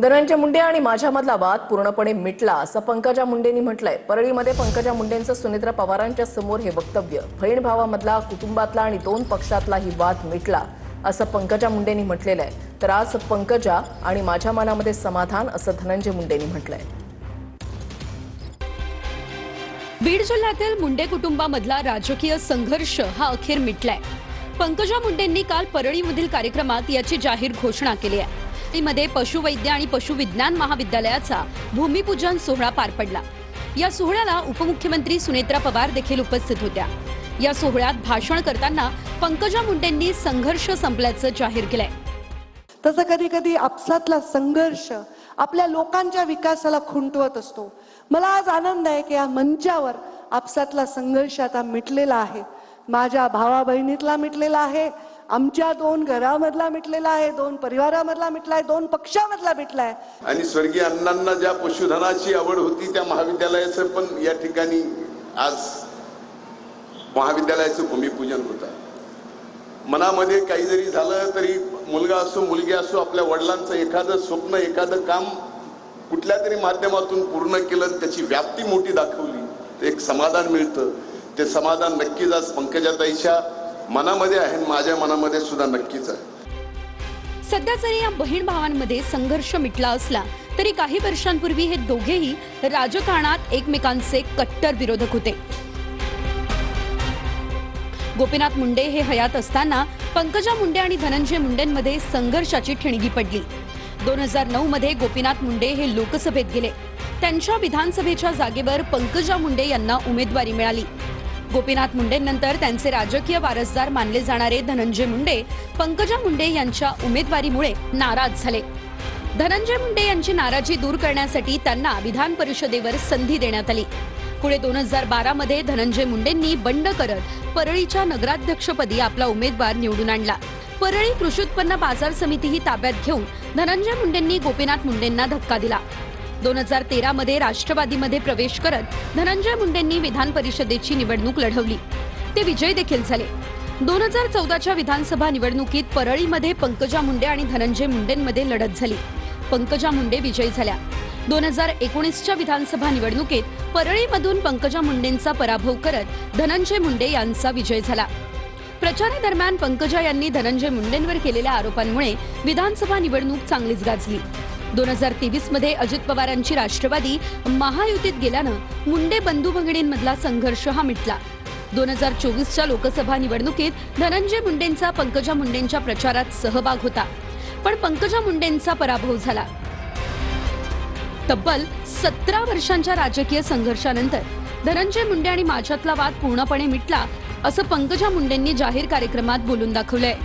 धनंजय मुंडे आणि माझ्यामधला वाद पूर्णपणे मिटला असं पंकजा मुंडेंनी म्हटलंय। परळीमध्ये पंकजा मुंडेंचं सुनेत्रा पवारांच्या समोर हे वक्तव्य। बहीण भावामधला, कुटुंबातला आणि दोन पक्षातलाही वाद मिटला असं पंकजा मुंडेंनी म्हटलेलं आहे। तर आज पंकजा आणि माझ्या मनामध्ये समाधान असं धनंजय मुंडेंनी म्हटलंय। बीड जिल्ह्यातील मुंडे कुटुंबामधला राजकीय संघर्ष हा अखेर मिटलाय। पंकजा मुंडेंनी काल परळीमधील कार्यक्रमात याची जाहीर घोषणा केली आहे। मध्ये पशुवैद्य आणि पशुविज्ञान महाविद्यालयाचा भूमिपूजन सोहळा पार पडला। या सोहळ्याला उपमुख्यमंत्री सुनेत्रा पवार देखील उपस्थित होत्या। या सोहळ्यात भाषण करताना पंकजा मुंडेंनी संघर्ष संपल्याचं जाहीर केलंय। तसं कधी कधी आपसातला संघर्ष आपल्या लोकांच्या विकासाला खुंटवत असतो। मला आज आनंद आहे की या मंचावर आपसातला संघर्ष आता मिटलेला आहे। माझ्या भावा बहिणीतला मिटलेला आहे, आमच्या दोन घरामधला मिटलेला आहे, दोन परिवारामधला मिटलाय, दोन पक्षामधला मिटलाय। आणि स्वर्गीय अण्णांना ज्या पशुधनाची आवड होती त्या महाविद्यालयाचं पण या ठिकाणी आज महाविद्यालयाचं भूमिपूजन होतं। मनामध्ये काही जरी झालं तरी मुलगा असो मुलगी असो आपल्या वडिलांचं एखादं स्वप्न एखादं काम कुठल्या तरी माध्यमातून पूर्ण केलं, त्याची व्याप्ती मोठी दाखवली तर एक समाधान मिळतं। ते समाधान नक्कीच आज पंकजाताईच्या मनामध्ये आहे, माझ्या मनामध्ये सुद्धा नक्कीच आहे। सध्या जरी या बहीण भावांमध्ये संघर्ष मिटला असला तरी काही वर्षांपूर्वी हे दोघेही राजकारणात एकमेकांचे कट्टर विरोधक होते। गोपीनाथ मुंडे हे हयात असताना पंकजा मुंडे आणि धनंजय मुंडेंमध्ये संघर्षाची ठिणगी पडली। 2009 मध्ये गोपीनाथ मुंडे हे लोकसभेत गेले। त्यांच्या विधानसभेच्या जागेवर पंकजा मुंडे यांना उमेदवारी मिळाली। गोपीनाथ मुंडेंनंतर त्यांचे राजकीय वारसदार मानले जाणारे धनंजय मुंडे पंकजा मुंडे यांच्या उमेदवारीमुळे नाराज झाले। धनंजय मुंडे यांची नाराजी दूर करण्यासाठी त्यांना विधान परिषदेवर संधी देण्यात आली। पुढे 2012 मध्ये धनंजय मुंडेंनी बंड करत परळीच्या नगराध्यक्षपदी आपला उमेदवार निवडून आणला। परळी कृषी उत्पन्न बाजार समितीही ताब्यात घेऊन धनंजय मुंडेंनी गोपीनाथ मुंडेंना धक्का दिला। 2013 मध्ये राष्ट्रवादीमध्ये प्रवेश करत धनंजय मुंडेंनी विधान परिषदेची निवडणूक लढवली, ते विजयी देखील झाले। 2014च्या विधानसभा निवडणुकीत परळीमध्ये पंकजा मुंडे आणि धनंजय मुंडेंमध्ये लढत झाली। पंकजा मुंडे विजयी झाल्या। 2019च्या विधानसभा निवडणुकीत परळीमधून पंकजा मुंडेंचा पराभव करत धनंजय मुंडे यांचा विजय झाला। प्रचारादरम्यान पंकजा यांनी धनंजय मुंडेंवर केलेल्या आरोपांमुळे विधानसभा निवडणूक चांगलीच गाजली। 2023 मध्ये अजित पवारांची राष्ट्रवादी महायुतीत गेल्यानं मुंडे बंधू भगिनींमधला संघर्ष हा मिटला। 2024च्या लोकसभा निवडणुकीत धनंजय मुंडेंचा पंकजा मुंडेंच्या प्रचारात सहभाग होता, पण पंकजा मुंडेंचा पराभव झाला। तब्बल 17 वर्षांच्या राजकीय संघर्षानंतर धनंजय मुंडे आणि माझ्यातला वाद पूर्णपणे मिटला असं पंकजा मुंडेंनी जाहीर कार्यक्रमात बोलून दाखवलंय।